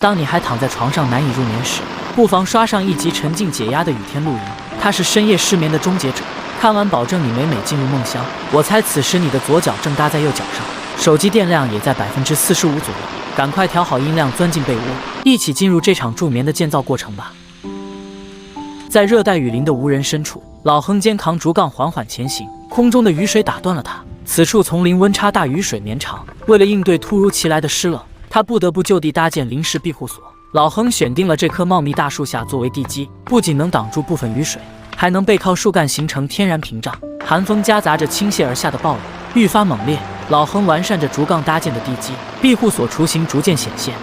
当你还躺在床上难以入眠时，不妨刷上一集沉浸解压的雨天露营，它是深夜失眠的终结者。看完保证你美美进入梦乡。我猜此时你的左脚正搭在右脚上，手机电量也在45%左右，赶快调好音量，钻进被窝，一起进入这场助眠的建造过程吧。在热带雨林的无人深处，老亨肩扛竹杠缓缓前行，空中的雨水打断了他。此处丛林温差大，雨水绵长，为了应对突如其来的湿冷，他不得不就地搭建临时庇护所。老亨选定了这棵茂密大树下作为地基，不仅能挡住部分雨水，还能背靠树干形成天然屏障。寒风夹杂着倾泻而下的暴雨愈发猛烈，老亨完善着竹杠搭建的地基，庇护所雏形逐渐显现。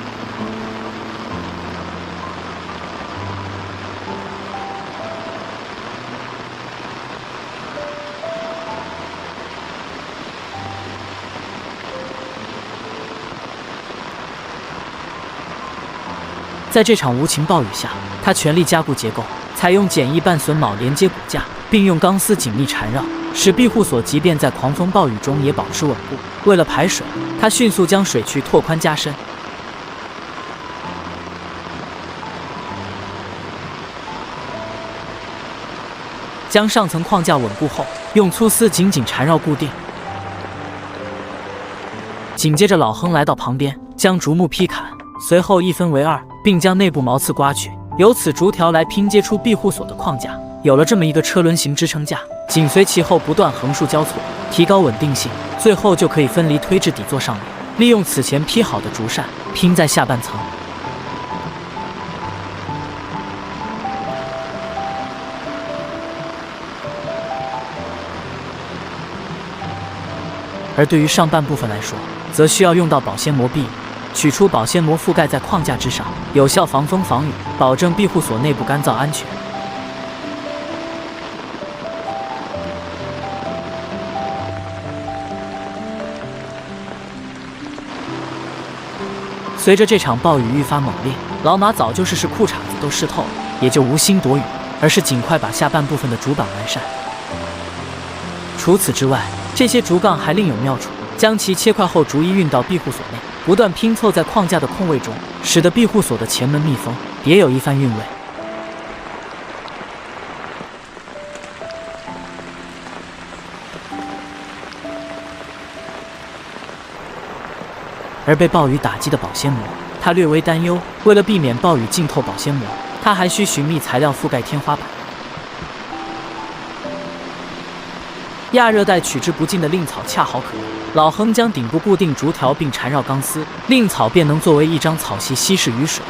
在这场无情暴雨下，他全力加固结构，采用简易半榫铆连接骨架，并用钢丝紧密缠绕，使庇护所即便在狂风暴雨中也保持稳固。为了排水，他迅速将水渠拓宽加深，将上层框架稳固后，用粗丝紧紧缠绕固定。紧接着，老亨来到旁边，将竹木劈砍，随后一分为二，并将内部毛刺刮去，由此竹条来拼接出庇护所的框架。有了这么一个车轮形支撑架，紧随其后不断横竖交错，提高稳定性，最后就可以分离推至底座上面，利用此前劈好的竹扇拼在下半层。而对于上半部分来说，则需要用到保鲜膜壁，取出保鲜膜覆盖在框架之上，有效防风防雨，保证庇护所内部干燥安全。随着这场暴雨愈发猛烈，老马早就试裤衩子都湿透了，也就无心躲雨，而是尽快把下半部分的竹板完善。除此之外，这些竹杠还另有妙处，将其切块后逐一运到庇护所内，不断拼凑在框架的空位中，使得庇护所的前门密封，别有一番韵味。而被暴雨打击的保鲜膜，他略微担忧，为了避免暴雨浸透保鲜膜，他还需寻觅材料覆盖天花板。亚热带取之不尽的蔺草恰好可用，老亨将顶部固定竹条并缠绕钢丝，蔺草便能作为一张草席稀释雨水。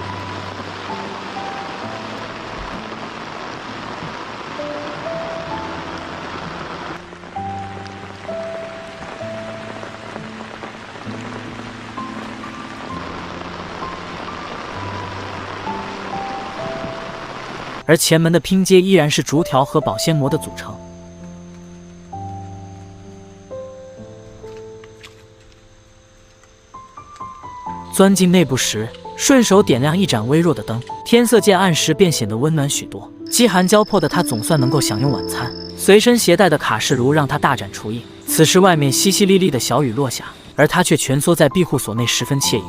而前门的拼接依然是竹条和保鲜膜的组成。钻进内部时，顺手点亮一盏微弱的灯，天色渐暗时便显得温暖许多。饥寒交迫的他总算能够享用晚餐，随身携带的卡式炉让他大展厨艺。此时外面淅淅沥沥的小雨落下，而他却蜷缩在庇护所内，十分惬意。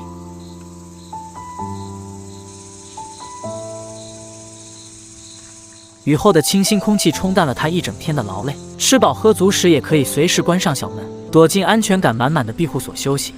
雨后的清新空气冲淡了他一整天的劳累，吃饱喝足时也可以随时关上小门，躲进安全感满满的庇护所休息。